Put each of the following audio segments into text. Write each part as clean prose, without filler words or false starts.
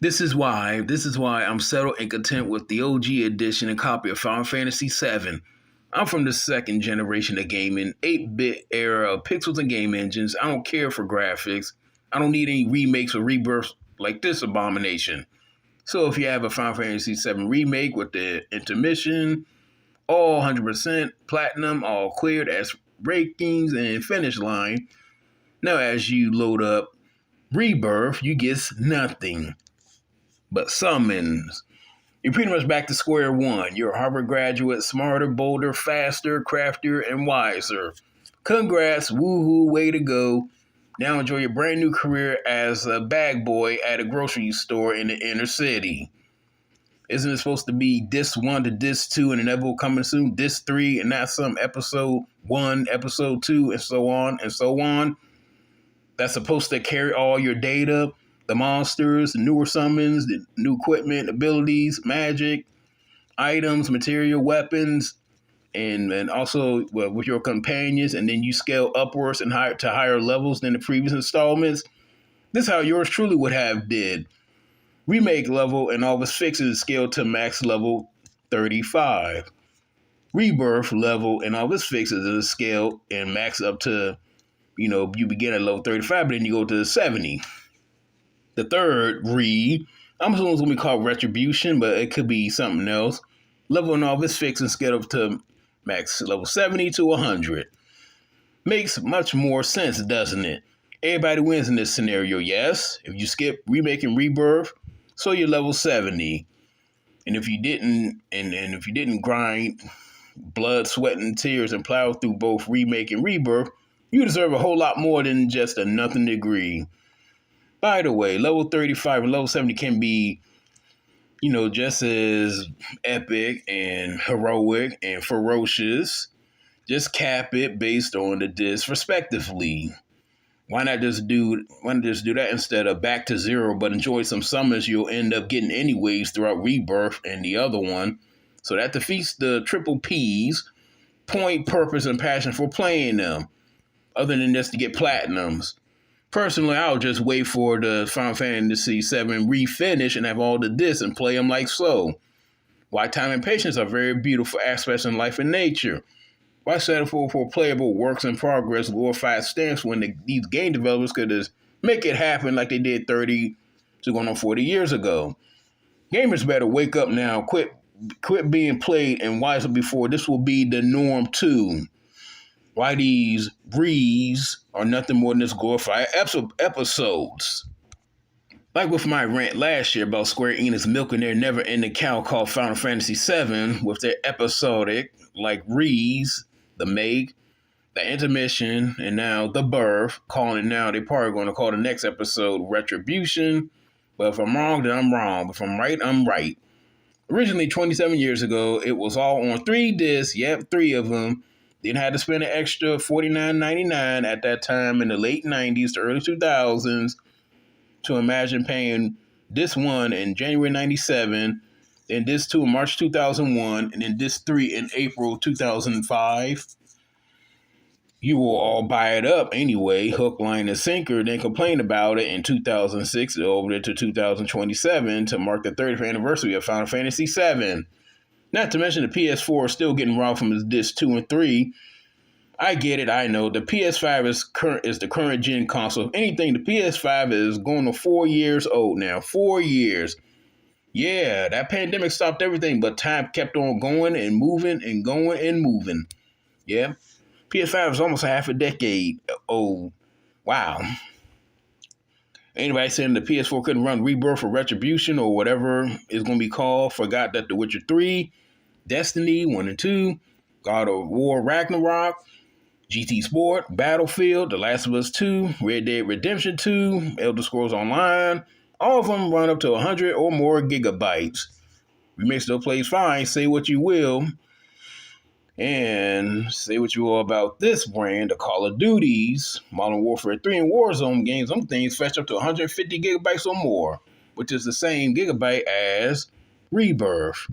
This is why I'm settled and content with the OG edition and copy of Final Fantasy VII. I'm from the second generation of gaming, 8-bit era of pixels and game engines. I don't care for graphics. I don't need any remakes or rebirths like this abomination. So if you have a Final Fantasy VII remake with the intermission, all 100% platinum, all cleared as rankings and finish line, now as you load up Rebirth, you get nothing but summons. You're pretty much back to square one. You're a Harvard graduate, smarter, bolder, faster, craftier, and wiser. Congrats, woohoo, way to go. Now enjoy your brand new career as a bag boy at a grocery store in the inner city. Isn't it supposed to be Disc 1 to Disc 2 and inevitable coming soon, Disc 3, and not some Episode 1, Episode 2, and so on and so on? That's supposed to carry all your data, the monsters, the newer summons, the new equipment, abilities, magic, items, material, weapons, and also with your companions, and then you scale upwards and to higher levels than the previous installments. This is how yours truly would have did. Remake level and all of its fixes scaled to max level 35. Rebirth level and all of its fixes is scaled and max up to, you begin at level 35, but then you go to 70. The third I'm assuming it's going to be called Retribution, but it could be something else. Level and all of its fixes scaled up to max level 70 to 100. Makes much more sense, doesn't it? Everybody wins in this scenario, yes? If you skip Remake and Rebirth, so you're level 70. And if you didn't grind blood, sweat, and tears and plow through both Remake and Rebirth, you deserve a whole lot more than just a nothing degree. By the way, level 35 and level 70 can be, just as epic and heroic and ferocious. Just cap it based on the disc respectively. Why not just do that instead of back to zero, but enjoy some summons you'll end up getting anyways throughout Rebirth and the other one. So that defeats the triple P's point, purpose, and passion for playing them, other than just to get platinums. Personally, I'll just wait for the Final Fantasy VII refinish and have all the discs and play them like so. Why time and patience are very beautiful aspects in life and nature. Why settle for playable works in progress, glorified stamps when these game developers could just make it happen like they did 30 to going on 40 years ago? Gamers better wake up now, quit being played and wiser before this will be the norm too. Why these breeds are nothing more than just glorified episodes. Like with my rant last year about Square Enix milking their never-ending cow called Final Fantasy VII with their episodic, like Rees, the Make, the Intermission, and now the Birth, calling it now, they probably going to call the next episode Retribution. But if I'm wrong, then I'm wrong. If I'm right, I'm right. Originally, 27 years ago, it was all on 3 discs, 3 of them. Then had to spend an extra $49.99 at that time in the late 90s to early 2000s to imagine paying disc 1 in January 97, then disc 2 in March 2001, and then disc 3 in April 2005. You will all buy it up anyway, hook, line, and sinker, then complain about it in 2006 over to 2027 to mark the 30th anniversary of Final Fantasy VII. Not to mention the PS4 is still getting robbed from its disc 2 and 3. I get it, I know. The PS5 is the current gen console. If anything, the PS5 is going to 4 years old now. 4 years. Yeah, that pandemic stopped everything, but time kept on going and moving and going and moving. Yeah. PS5 is almost half a decade old. Wow. Anybody saying the PS4 couldn't run Rebirth or Retribution or whatever it's going to be called forgot that The Witcher 3, Destiny 1 and 2, God of War Ragnarok, GT Sport, Battlefield, The Last of Us 2, Red Dead Redemption 2, Elder Scrolls Online, all of them run up to 100 or more gigabytes. Remake still plays fine, say what you will. And say what you will about this brand, the Call of Duties, Modern Warfare 3, and Warzone games. Some things fetch up to 150 gigabytes or more, which is the same gigabyte as Rebirth.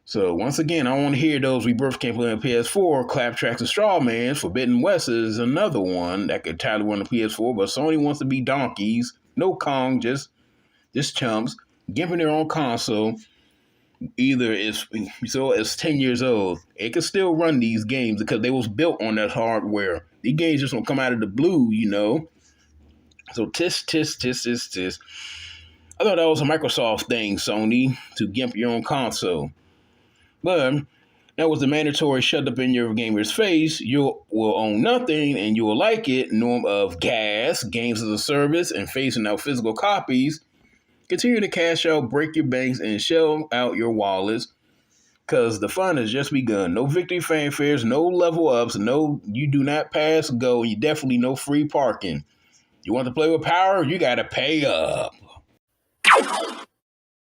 So once again, I want to hear those Rebirth can't play on PS4, Claptracks and Strawmans. Forbidden West is another one that could totally run the PS4, but Sony wants to be donkeys. No Kong, just just chumps, gimping their own console. Either it's 10 years old, it can still run these games because they was built on that hardware. These games just don't come out of the blue, you know. So tisk tisk tisk tisk tisk. I thought that was a Microsoft thing, Sony, to gimp your own console. But that was the mandatory shut up in your gamer's face. You will own nothing and you will like it. Norm of gas, games as a service, and phasing out physical copies. Continue to cash out, break your banks, and shell out your wallets. Because the fun has just begun. No victory fanfares, no level ups, no you do not pass go, and you definitely no free parking. You want to play with power? You got to pay up.